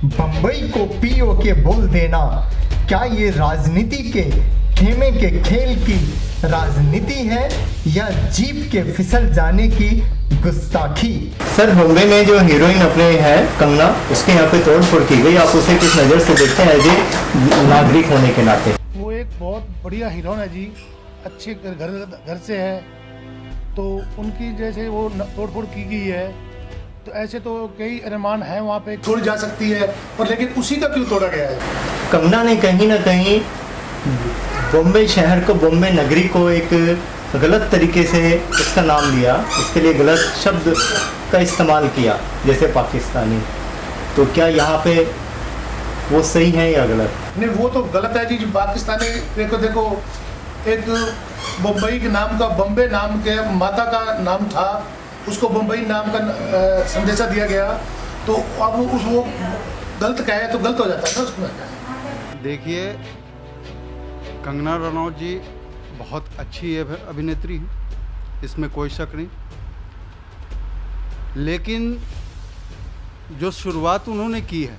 बंबई को पीओके बोल देना, क्या ये राजनीति के खेमे के खेल की राजनीति है या जीप के फिसल जाने की गुस्ताखी? सर, मुंबई में जो हीरोइन अपने है कंगना, उसके यहाँ पे तोड़फोड़ की गई, आप उसे किस नज़र से देखते हैं एज ए नागरिक होने के नाते? वो एक बहुत बढ़िया हीरोइन है जी, अच्छे घर से है, तो उनकी जैसे वो तोड़फोड़ की गई है, तो ऐसे तो कई अरमान हैं वहाँ पे छोड़ी जा सकती है, पर लेकिन उसी का क्यों तोड़ा गया है? कंगना ने कहीं ना कहीं बॉम्बे शहर को, बॉम्बे नगरी को एक गलत तरीके से इसका नाम लिया, इसके लिए गलत शब्द का इस्तेमाल किया, जैसे पाकिस्तानी। तो क्या यहाँ पे वो सही है या गलत? नहीं, वो तो गलत है जी। पाकिस्तानी देखो एक बम्बई के नाम का, बम्बे नाम के माता का नाम था, उसको बम्बई नाम का संदेशा दिया गया, तो अब वो गलत कहे तो गलत हो जाता है ना उसमें। देखिए, कंगना रनौत जी बहुत अच्छी अभिनेत्री हैं, इसमें कोई शक नहीं, लेकिन जो शुरुआत उन्होंने की है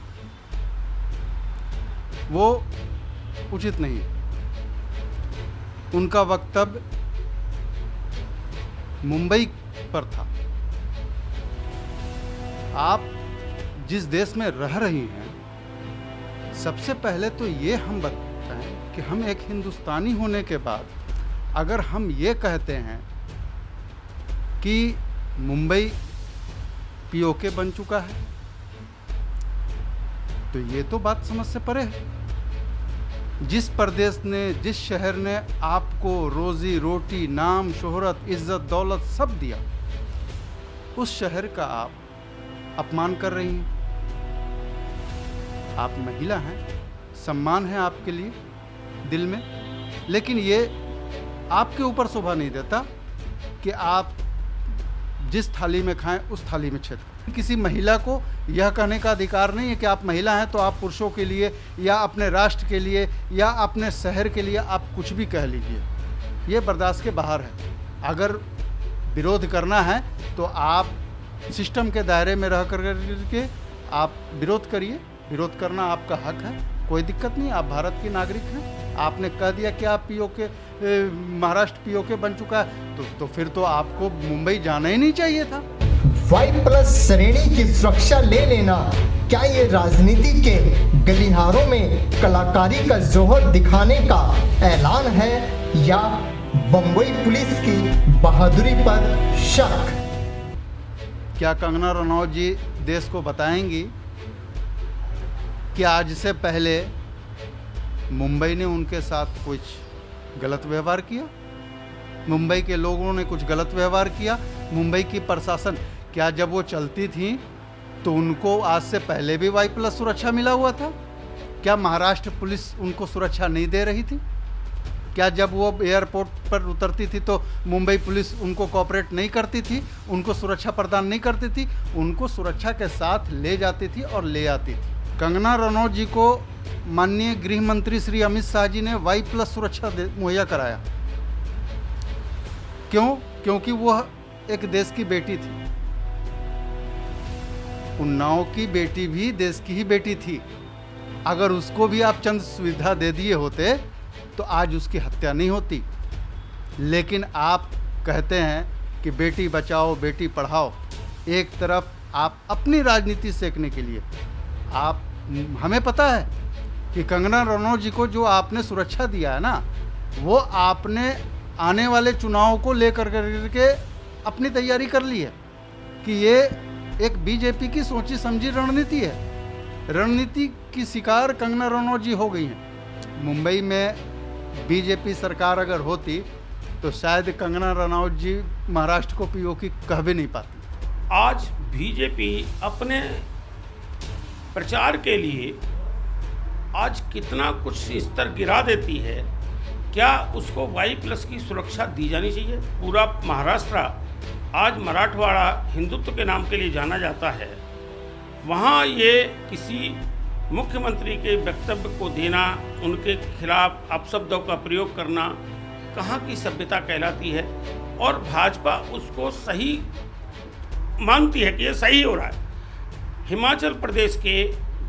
वो उचित नहीं है। उनका वक्तव्य मुंबई पर था। आप जिस देश में रह रही हैं, सबसे पहले तो ये हम बताएं कि हम एक हिंदुस्तानी होने के बाद अगर हम ये कहते हैं कि मुंबई पीओके बन चुका है, तो ये तो बात समझ से परे है। जिस प्रदेश ने, जिस शहर ने आपको रोजी रोटी, नाम, शोहरत, इज्जत, दौलत सब दिया, उस शहर का आप अपमान कर रही हैं। आप महिला हैं, सम्मान है आपके लिए दिल में, लेकिन ये आपके ऊपर शोभा नहीं देता कि आप जिस थाली में खाएं उस थाली में छेद करें। किसी महिला को यह कहने का अधिकार नहीं है कि आप महिला हैं तो आप पुरुषों के लिए या अपने राष्ट्र के लिए या अपने शहर के लिए आप कुछ भी कह लीजिए। ये बर्दाश्त के बाहर है। अगर विरोध करना है तो आप सिस्टम के दायरे में रह करके आप विरोध करिए। विरोध करना आपका हक है, कोई दिक्कत नहीं। आप भारत के नागरिक हैं। आपने कह दिया कि आप पीओके, महाराष्ट्र पीओके बन चुका है, तो फिर तो आपको मुंबई जाना ही नहीं चाहिए था। Y+ श्रेणी की सुरक्षा ले लेना, क्या ये राजनीति के गलिहारों में कलाकारी का जोहर दिखाने का ऐलान है या बम्बई पुलिस की बहादुरी पर शक? क्या कंगना रनौत जी देश को बताएंगी कि आज से पहले मुंबई ने उनके साथ कुछ गलत व्यवहार किया? मुंबई के लोगों ने कुछ गलत व्यवहार किया? मुंबई की प्रशासन, क्या जब वो चलती थी तो उनको आज से पहले भी Y+ सुरक्षा मिला हुआ था? क्या महाराष्ट्र पुलिस उनको सुरक्षा नहीं दे रही थी? क्या जब वो एयरपोर्ट पर उतरती थी तो मुंबई पुलिस उनको कोऑपरेट नहीं करती थी, उनको सुरक्षा प्रदान नहीं करती थी? उनको सुरक्षा के साथ ले जाती थी और ले आती थी। कंगना रनौत जी को माननीय गृह मंत्री श्री अमित शाह जी ने Y+ सुरक्षा मुहैया कराया। क्यों? क्योंकि वह एक देश की बेटी थी। उन्नाव की बेटी भी देश की ही बेटी थी। अगर उसको भी आप चंद सुविधा दे दिए होते तो आज उसकी हत्या नहीं होती। लेकिन आप कहते हैं कि बेटी बचाओ, बेटी पढ़ाओ। एक तरफ आप अपनी राजनीति सेकने के लिए, आप, हमें पता है कि कंगना रनौत जी को जो आपने सुरक्षा दिया है ना, वो आपने आने वाले चुनाव को लेकर के अपनी तैयारी कर ली है कि ये एक बीजेपी की सोची समझी रणनीति है। रणनीति की शिकार कंगना रनौत जी हो गई हैं। मुंबई में बीजेपी सरकार अगर होती तो शायद कंगना रनौत जी महाराष्ट्र को पीओके कह भी नहीं पाती। आज बीजेपी अपने प्रचार के लिए आज कितना कुछ स्तर गिरा देती है। क्या उसको Y+ की सुरक्षा दी जानी चाहिए? पूरा महाराष्ट्र आज मराठवाड़ा हिंदुत्व के नाम के लिए जाना जाता है। वहाँ ये किसी मुख्यमंत्री के वक्तव्य को देना, उनके खिलाफ अपशब्दों का प्रयोग करना कहाँ की सभ्यता कहलाती है? और भाजपा उसको सही मानती है कि ये सही हो रहा है। हिमाचल प्रदेश के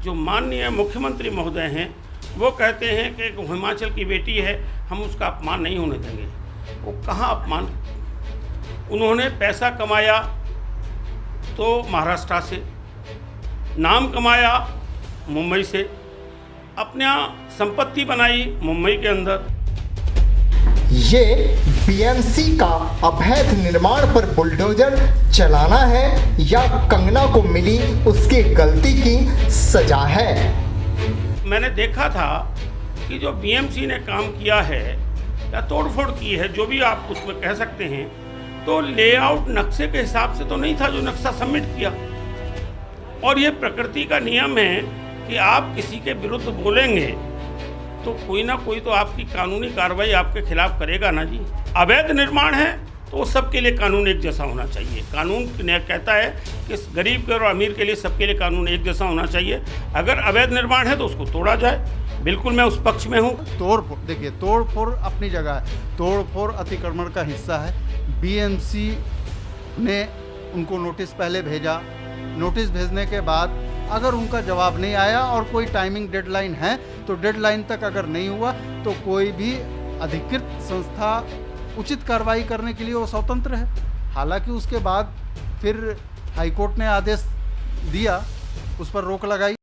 जो माननीय मुख्यमंत्री महोदय हैं वो कहते हैं कि एक हिमाचल की बेटी है, हम उसका अपमान नहीं होने देंगे। वो कहाँ अपमान? उन्होंने पैसा कमाया तो महाराष्ट्र से, नाम कमाया मुंबई से, अपना संपत्ति बनाई मुंबई के अंदर। ये बीएमसी का अवैध निर्माण पर बुलडोजर चलाना है या कंगना को मिली उसकी गलती की सजा है? मैंने देखा था कि जो बीएमसी ने काम किया है या तोड़फोड़ की है, जो भी आप उसमें कह सकते हैं, तो लेआउट नक्शे के हिसाब से तो नहीं था जो नक्शा सबमिट किया। और ये प्रकृति का नियम है कि आप किसी के विरुद्ध बोलेंगे तो कोई ना कोई तो आपकी कानूनी कार्रवाई आपके खिलाफ करेगा ना जी। अवैध निर्माण है तो सबके लिए कानून एक जैसा होना चाहिए। कानून कहता है कि गरीब के और अमीर के लिए सबके लिए कानून एक जैसा होना चाहिए। अगर अवैध निर्माण है तो उसको तोड़ा जाए। बिल्कुल मैं उस पक्ष में हूँ। तोड़फोड़, देखिए तोड़फोड़ अपनी जगह है, तोड़फोड़ अतिक्रमण का हिस्सा है। बीएमसी ने उनको नोटिस पहले भेजा, नोटिस भेजने के बाद अगर उनका जवाब नहीं आया और कोई टाइमिंग डेडलाइन है तो डेडलाइन तक अगर नहीं हुआ तो कोई भी अधिकृत संस्था उचित कार्रवाई करने के लिए वो स्वतंत्र है। हालांकि उसके बाद फिर हाईकोर्ट ने आदेश दिया, उस पर रोक लगाई।